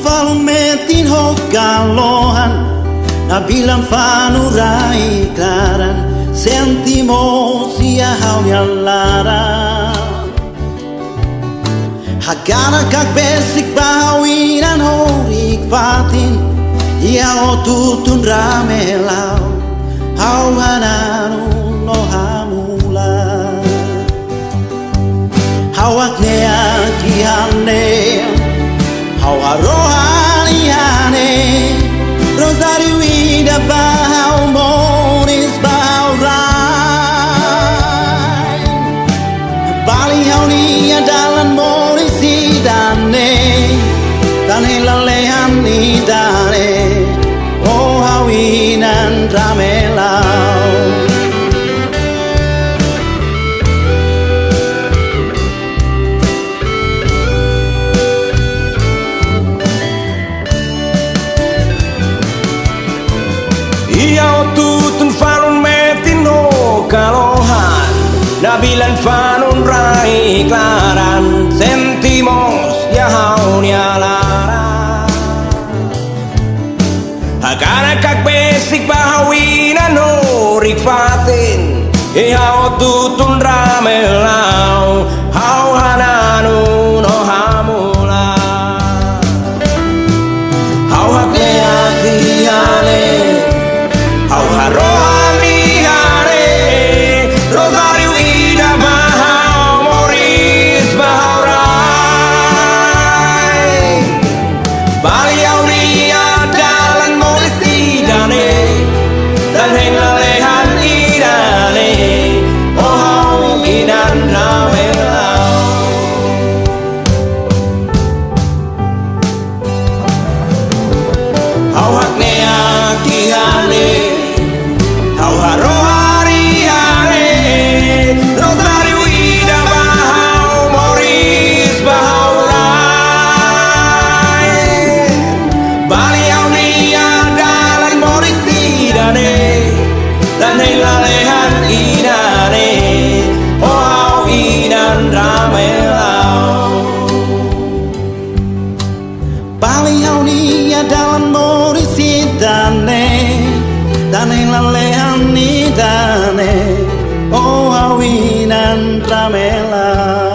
falun metin hokalohan na bilang fanurai klaran sentimos ia haunya larang hagana kak besik bahawinan horik fatin ia otutun ramelau hau hananu no hamula hawak nea kihane hau rohani hane Rosario ida bahau moris bahau rai Bali hau ni adalan moris idane dan helalehan idane oh hawinan ramelau Ia tutun falun metin kalohan Nabilan fanun rai klaran Sentimos ya haunya lara Hakana kak besik bahawinan horik fatin Ia tutun ramelau Hau hananu no hamula Hau haknea kihale Hau harohani hare Rosario ida bahau moris bahau rai Bali au ria dalan moris idane dan henglalehan idane oh hau inan ramelau Hau haknea kihane Hau harohari hare Rosario ida bahau moris bahau rai Bali au ria dalan moris idane dan helalehan idane oh hau inan ramelau Bali hau ni adalan moris idane dan helalehan idane oh hawinan ramelau